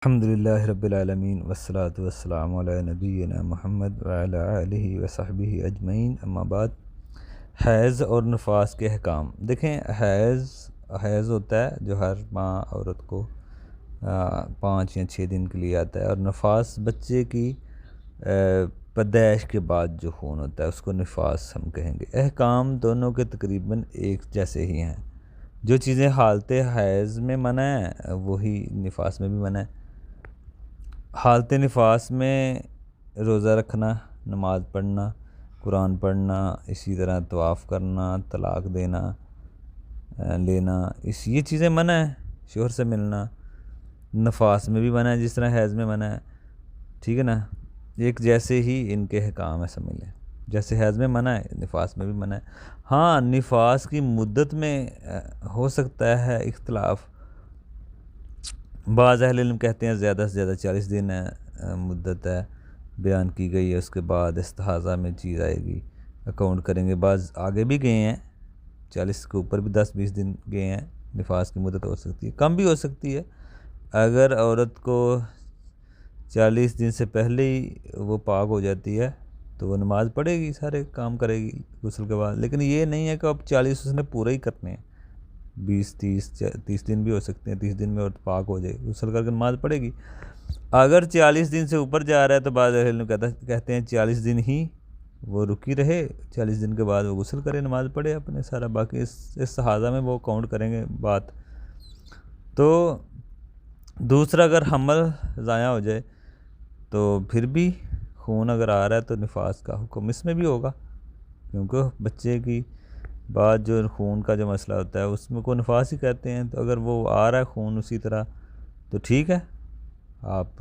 अल्हम्दुलिल्लाहि रब्बिल आलमीन वस्सलातु वस्सलामु अला नबिय्यिना मुहम्मद व अला आलिहि व सहबिहि अजमईन अम्मा बाद। हैज़ और नफास के अहकाम देखें। हैज़ होता है जो हर माँ औरत को 5 या 6 दिन के लिए आता है, और नफास बच्चे की पैदाइश के बाद जो खून होता है उसको नफास हम कहेंगे। अहकाम दोनों के तकरीबन एक जैसे ही हैं। जो चीज़ें हालत हैज़ में मना है वही नफास में भी मना है। हालत नफास में रोज़ा रखना, नमाज़ पढ़ना, कुरान पढ़ना, इसी तरह तवाफ़ करना, तलाक़ देना लेना, ये चीज़ें मना है। शोहर से मिलना नफास में भी मना है जिस तरह हैज़ में मना है, ठीक है ना। एक जैसे ही इनके अहकाम है, समझ लें। जैसे हैज़ में मना है नफास में भी मना है। हाँ, नफास की मुद्दत में हो सकता है इख्तलाफ। बाज़ अहले इल्म कहते हैं ज़्यादा से ज़्यादा 40 दिन मुद्दत है बयान की गई है, उसके बाद इस्तिहाज़ा में चीज़ आएगी, अकाउंट करेंगे। बाज़ आगे भी गए हैं, 40 के ऊपर भी 10-20 दिन गए हैं। नफास की मुद्दत हो सकती है, कम भी हो सकती है। अगर औरत को 40 दिन से पहले ही वो पाक हो जाती है तो वो नमाज़ पढ़ेगी, सारे काम करेगी गुस्ल के बाद। लेकिन ये नहीं है कि अब 40 उसने पूरे ही करने हैं। 20-30 दिन भी हो सकते हैं। 30 दिन में औरत पाक हो जाए, गुस्ल करके नमाज़ पढ़ेगी। अगर 40 दिन से ऊपर जा रहा है तो बाद कहते हैं 40 दिन ही वो रुकी रहे, 40 दिन के बाद वो गुस्ल करे, नमाज़ पढ़े अपने सारा। बाकी इस सहाज़ा में वो काउंट करेंगे बात। तो दूसरा, अगर हमल ज़ाया हो जाए तो फिर भी खून अगर आ रहा है तो नफास का हुक्म इसमें भी होगा, क्योंकि बच्चे की बाद जो खून का जो मसला होता है उसमें को नफास ही कहते हैं। तो अगर वो आ रहा है खून उसी तरह तो ठीक है, आप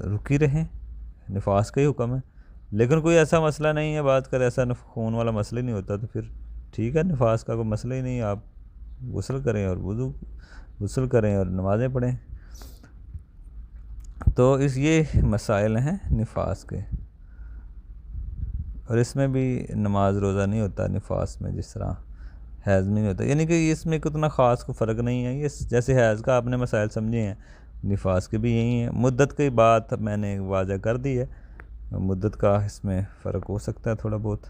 रुकी रहें, नफास का ही हुक्म है। लेकिन कोई ऐसा मसला नहीं है, बात कर ऐसा खून वाला मसला ही नहीं होता तो फिर ठीक है, नफास का कोई मसला ही नहीं। आप गुस्ल करें और गुस्ल करें और नमाज़ें पढ़ें। तो ये मसाइल हैं नफास के, और इसमें भी नमाज रोज़ा नहीं होता नफास में जिस तरह हैज़ में नहीं होता। यानी कि इसमें कितना ख़ास को फ़र्क नहीं है। ये जैसे हैज़ का आपने मसाइल समझे हैं, नफास के भी यही है। मुद्दत की बात मैंने वाज़ह कर दी है, मुद्दत का इसमें फ़र्क हो सकता है थोड़ा बहुत।